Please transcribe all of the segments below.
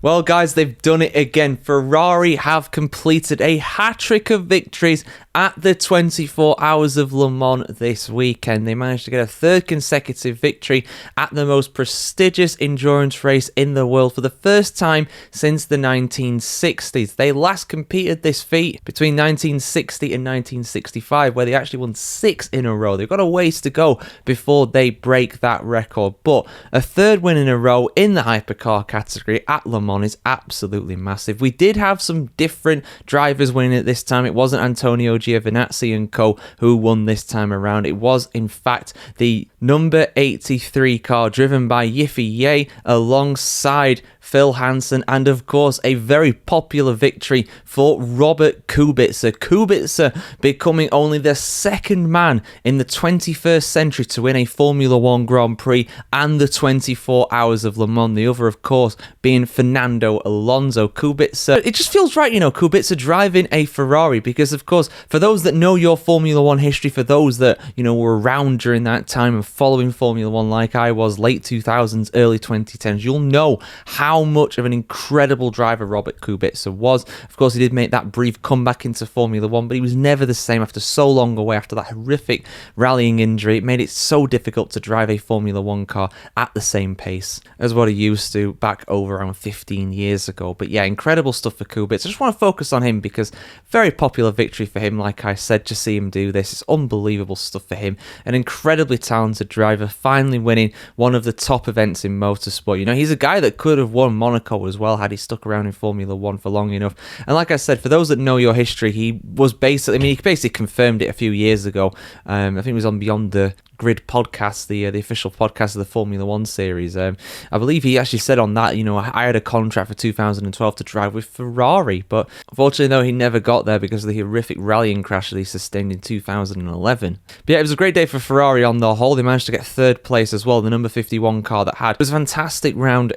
Well, guys, they've done it again. Ferrari have completed a hat-trick of victories at the 24 Hours of Le Mans this weekend. They managed to get a third consecutive victory at the most prestigious endurance race in the world for the first time since the 1960s. They last competed this feat between 1960 and 1965, where they actually won 6 in a row. They've got a ways to go before they break that record, but a third win in a row in the hypercar category at Le Mans is absolutely massive. We did have some different drivers winning it this time. It wasn't Antonio Giovinazzi and co who won this time around. It was, in fact, the number 83 car driven by Yiffy Ye alongside Phil Hansen, and of course a very popular victory for Robert Kubica. Kubica becoming only the second man in the 21st century to win a Formula 1 Grand Prix and the 24 Hours of Le Mans. The other, of course, being Fernando Alonso. Kubica, it just feels right, Kubica driving a Ferrari, because of course, for those that know your Formula 1 history, for those that, were around during that time and following Formula 1 like I was, late 2000s, early 2010s, you'll know how much of an incredible driver Robert Kubica was. Of course, he did make that brief comeback into Formula 1, but he was never the same after so long away, after that horrific rallying injury. It made it so difficult to drive a Formula 1 car at the same pace as what he used to back over around 15 years ago. But yeah, incredible stuff for Kubica. I just want to focus on him because very popular victory for him, like I said, to see him do this. It's unbelievable stuff for him. An incredibly talented driver, finally winning one of the top events in motorsport. He's a guy that could have won Monaco as well had he stuck around in Formula 1 for long enough. And like I said, for those that know your history, he basically confirmed it a few years ago. I think it was on Beyond the Grid podcast, the official podcast of the Formula 1 series. I believe he actually said on that, I had a contract for 2012 to drive with Ferrari, but unfortunately, though, he never got there because of the horrific rallying crash that he sustained in 2011. But yeah, it was a great day for Ferrari on the whole. They managed to get third place as well, the number 51 car that had. It was a fantastic round.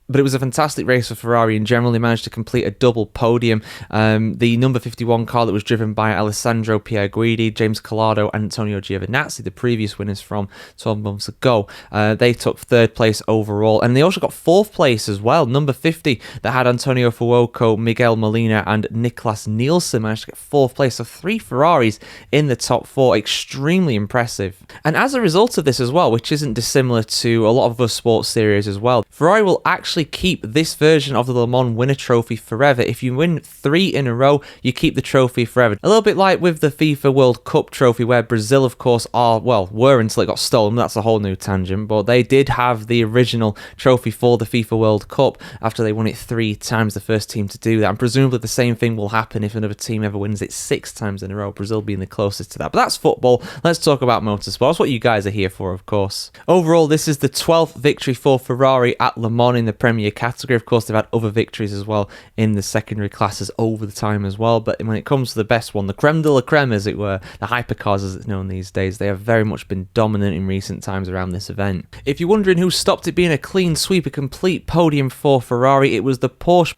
But it was a fantastic race for Ferrari in general. They managed to complete a double podium. The number 51 car that was driven by Alessandro Pierguidi, James Collado, and Antonio Giovinazzi, the previous winners from 12 months ago, they took third place overall. And they also got fourth place as well. Number 50 that had Antonio Fuoco, Miguel Molina, and Niklas Nielsen managed to get fourth place. So 3 Ferraris in the top 4. Extremely impressive. And as a result of this as well, which isn't dissimilar to a lot of other sports series as well, Ferrari will actually keep this version of the Le Mans winner trophy forever. If you win 3 in a row, you keep the trophy forever. A little bit like with the FIFA World Cup trophy, where Brazil, of course, were until it got stolen. That's a whole new tangent, but they did have the original trophy for the FIFA World Cup after they won it 3 times, the first team to do that. And presumably the same thing will happen if another team ever wins it 6 times in a row, Brazil being the closest to that. But that's football. Let's talk about motorsport. That's what you guys are here for, of course. Overall, this is the 12th victory for Ferrari at Le Mans in the Premier category. Of course, they've had other victories as well in the secondary classes over the time as well, but when it comes to the best one, the creme de la creme, as it were, the hypercars as it's known these days, they have very much been dominant in recent times around this event. If you're wondering who stopped it being a clean sweep, a complete podium for Ferrari, it was the Porsche.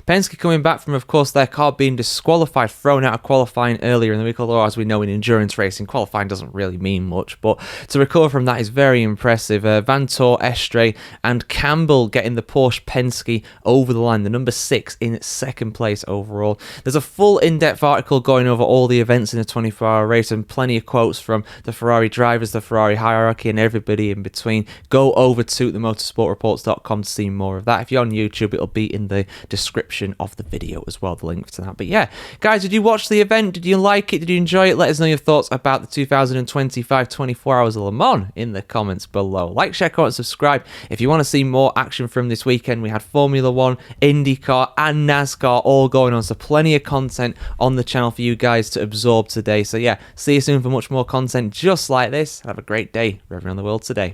Penske coming back from, of course, their car being disqualified, thrown out of qualifying earlier in the week, although as we know in endurance racing, qualifying doesn't really mean much, but to recover from that is very impressive. Vantor, Estre and Campbell getting the Porsche Penske over the line, the number 6 in second place overall. There's a full in-depth article going over all the events in the 24-hour race and plenty of quotes from the Ferrari drivers, the Ferrari hierarchy and everybody in between. Go over to themotorsportreports.com to see more of that. If you're on YouTube, it'll be in the description of the video as well, the link to that. But yeah, guys, did you watch the event? Did you like it? Did you enjoy it? Let us know your thoughts about the 2025 24 Hours of Le Mans in the comments below. Like, share, comment, subscribe if you want to see more action from this weekend. We had Formula 1, IndyCar and NASCAR all going on, so plenty of content on the channel for you guys to absorb today. So yeah, see you soon for much more content just like this. Have a great day wherever in the world today.